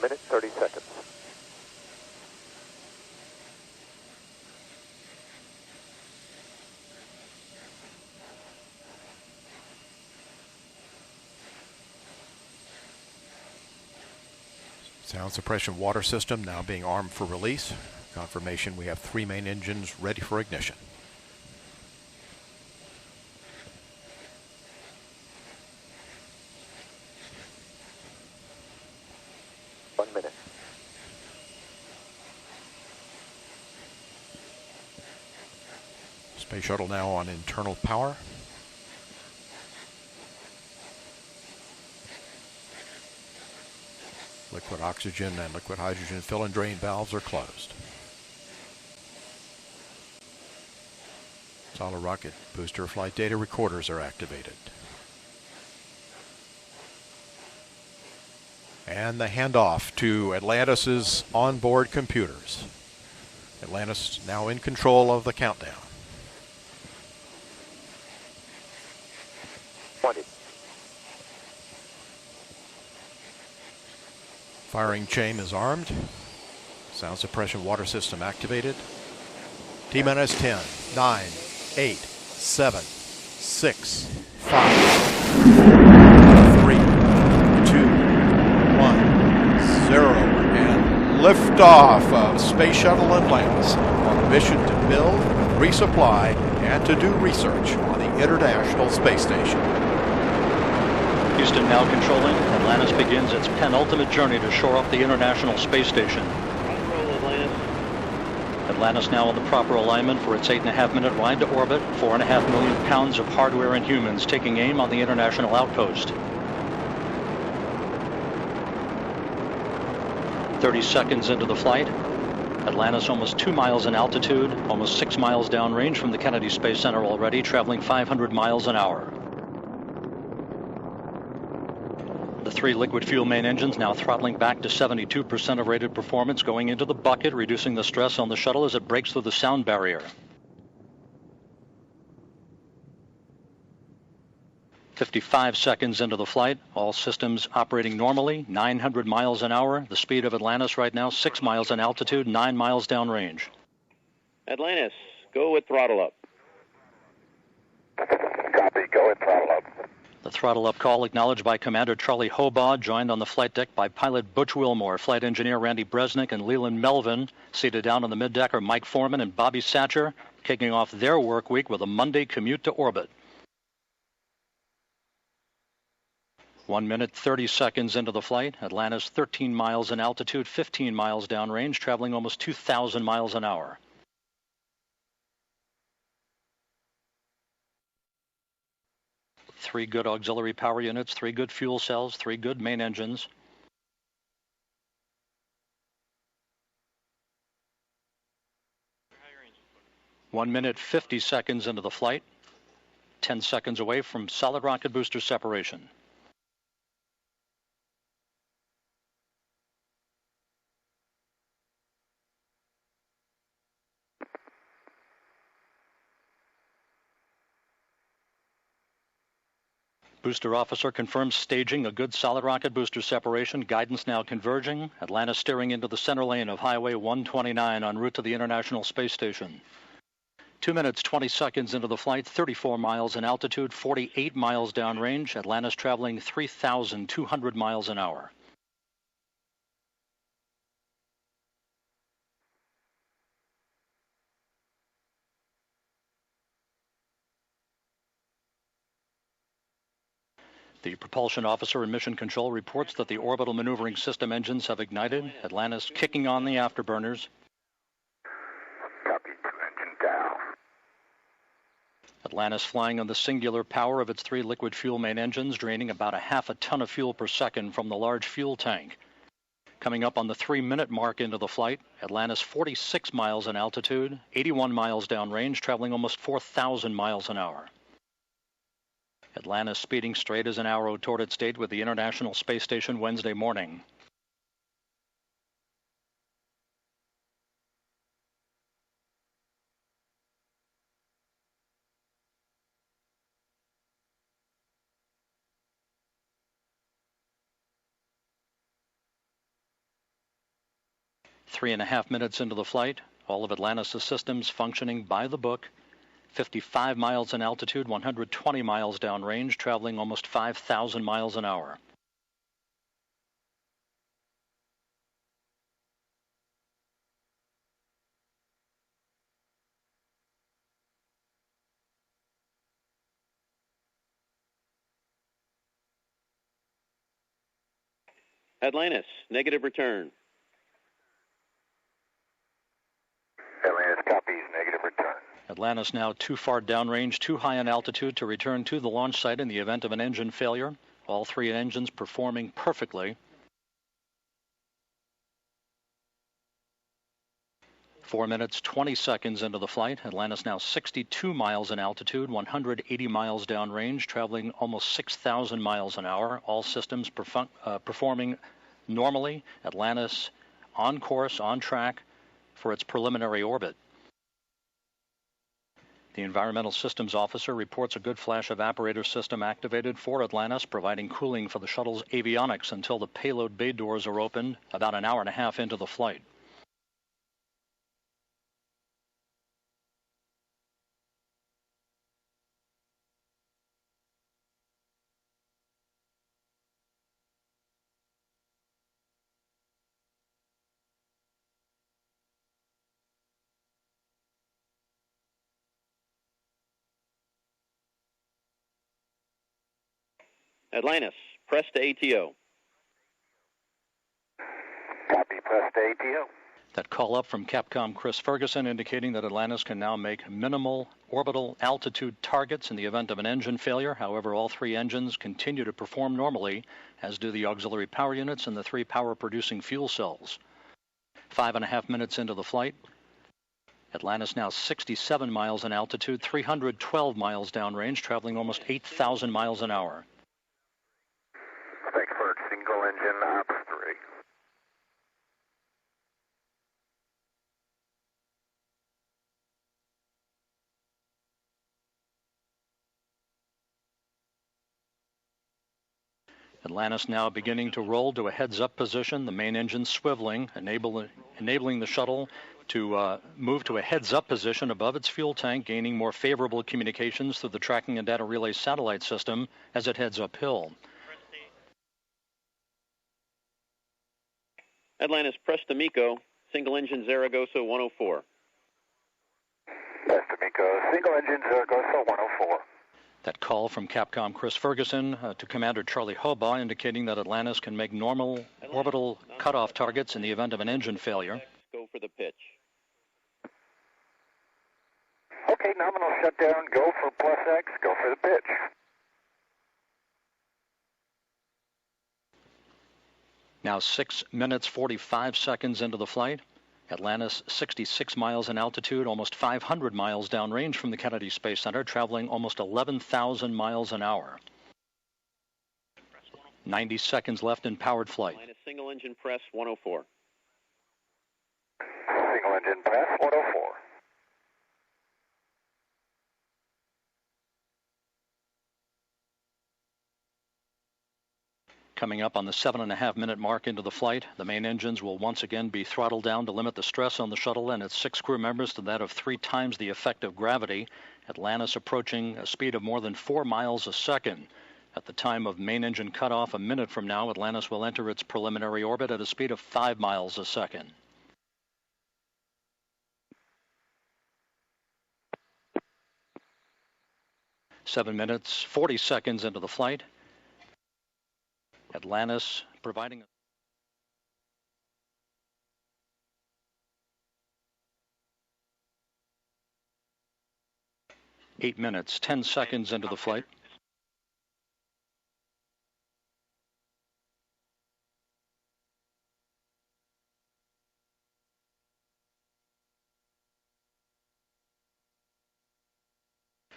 minute, 30 seconds. Sound suppression water system now being armed for release. Confirmation we have 3 main engines ready for ignition. Space Shuttle now on internal power. Liquid oxygen and liquid hydrogen fill and drain valves are closed. Solid rocket booster flight data recorders are activated. And the handoff to Atlantis' onboard computers. Atlantis now in control of the countdown. 20. Firing chain is armed. Sound suppression water system activated. T-minus 10, 9, 8, 7, 6, 5, 3, 2, 1, 0. And liftoff of Space Shuttle Atlantis on a mission to build, resupply, and to do research on the International Space Station. Houston now controlling. Atlantis begins its penultimate journey to shore up the International Space Station. Atlantis now on the proper alignment for its 8.5-minute ride to orbit. 4.5 million pounds of hardware and humans taking aim on the International Outpost. 30 seconds into the flight. Atlantis almost 2 miles in altitude, almost 6 miles downrange from the Kennedy Space Center already, traveling 500 miles an hour. The 3 liquid fuel main engines now throttling back to 72% of rated performance, going into the bucket, reducing the stress on the shuttle as it breaks through the sound barrier. 55 seconds into the flight, all systems operating normally, 900 miles an hour. The speed of Atlantis right now, 6 miles in altitude, 9 miles downrange. Atlantis, go with throttle up. Copy, go with throttle up. The throttle up call acknowledged by Commander Charlie Hobaugh, joined on the flight deck by pilot Butch Wilmore, flight engineer Randy Bresnik, and Leland Melvin. Seated down on the middeck are Mike Foreman and Bobby Satcher, kicking off their work week with a Monday commute to orbit. 1 minute, 30 seconds into the flight. Atlantis 13 miles in altitude, 15 miles downrange, traveling almost 2,000 miles an hour. Three good auxiliary power units, 3 good fuel cells, 3 good main engines. One minute, 50 seconds into the flight. 10 seconds away from solid rocket booster separation. Booster officer confirms staging a good solid rocket booster separation. Guidance now converging. Atlantis steering into the center lane of Highway 129 en route to the International Space Station. 2 minutes, 20 seconds into the flight, 34 miles in altitude, 48 miles downrange. Atlantis traveling 3,200 miles an hour. The propulsion officer in mission control reports that the orbital maneuvering system engines have ignited. Atlantis kicking on the afterburners. Copy, 2 engine down. Atlantis flying on the singular power of its 3 liquid fuel main engines, draining about a half a ton of fuel per second from the large fuel tank. Coming up on the 3-minute mark into the flight, Atlantis 46 miles in altitude, 81 miles downrange, traveling almost 4,000 miles an hour. Atlantis speeding straight as an arrow toward its date with the International Space Station Wednesday morning. 3.5 minutes into the flight, all of Atlantis' systems functioning by the book. 55 miles in altitude, 120 miles downrange, traveling almost 5,000 miles an hour. Atlantis, negative return. Atlantis copies, negative return. Atlantis now too far downrange, too high in altitude to return to the launch site in the event of an engine failure. All three engines performing perfectly. 4 minutes, 20 seconds into the flight. Atlantis now 62 miles in altitude, 180 miles downrange, traveling almost 6,000 miles an hour. All systems performing normally. Atlantis on course, on track for its preliminary orbit. The Environmental Systems Officer reports a good flash evaporator system activated for Atlantis, providing cooling for the shuttle's avionics until the payload bay doors are opened about an hour and a half into the flight. Atlantis, press to ATO. Copy, press to ATO. That call up from Capcom Chris Ferguson indicating that Atlantis can now make minimal orbital altitude targets in the event of an engine failure. However, all three engines continue to perform normally, as do the auxiliary power units and the three power-producing fuel cells. 5.5 minutes into the flight, Atlantis now 67 miles in altitude, 312 miles downrange, traveling almost 8,000 miles an hour. Frankfurt, single engine, ops 3. Atlantis now beginning to roll to a heads-up position, the main engine swiveling, enabling the shuttle to move to a heads-up position above its fuel tank, gaining more favorable communications through the tracking and data relay satellite system as it heads uphill. Atlantis, press to MECO, single engine Zaragoza 104. Press to MECO, single engine Zaragoza 104. That call from Capcom Chris Ferguson to Commander Charlie Hobaugh indicating that Atlantis can make normal orbital cutoff targets in the event of an engine failure. Go for the pitch. Okay, nominal shutdown, go for plus X, go for the pitch. Now 6 minutes, 45 seconds into the flight. Atlantis 66 miles in altitude, almost 500 miles downrange from the Kennedy Space Center, traveling almost 11,000 miles an hour. 90 seconds left in powered flight. Atlantis, single engine press 104. Single engine press 104. Coming up on the 7.5 minute mark into the flight, the main engines will once again be throttled down to limit the stress on the shuttle and its 6 crew members to that of 3 times the effect of gravity. Atlantis approaching a speed of more than 4 miles a second. At the time of main engine cutoff a minute from now, Atlantis will enter its preliminary orbit at a speed of 5 miles a second. Seven minutes, 40 seconds into the flight. Atlantis providing 8 minutes, 10 seconds into the flight.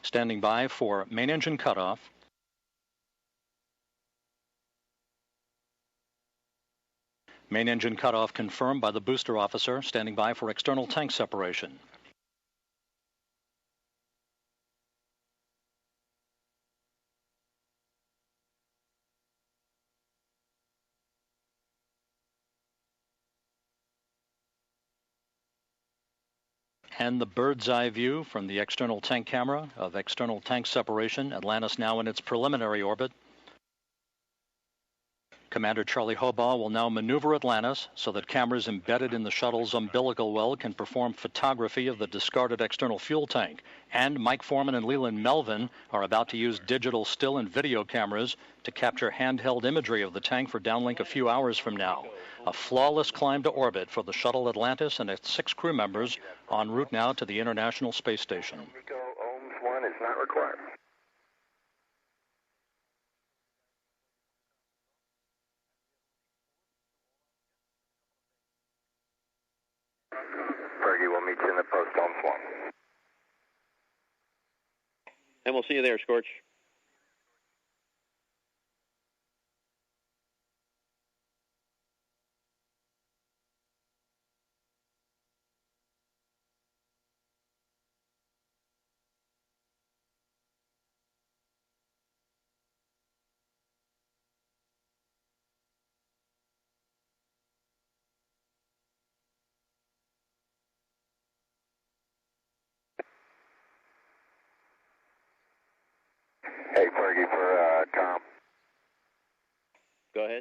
Standing by for main engine cutoff. Main engine cutoff confirmed by the booster officer, standing by for external tank separation. And the bird's eye view from the external tank camera of external tank separation. Atlantis now in its preliminary orbit. Commander Charlie Hobaugh will now maneuver Atlantis so that cameras embedded in the shuttle's umbilical well can perform photography of the discarded external fuel tank. And Mike Foreman and Leland Melvin are about to use digital still and video cameras to capture handheld imagery of the tank for downlink a few hours from now. A flawless climb to orbit for the shuttle Atlantis and its 6 crew members en route now to the International Space Station. Miko, ohms 1 is not required. Fergie, we'll meet you in the post, ohms 1. And we'll see you there, Scorch. Hey, Fergie, for com. Go ahead.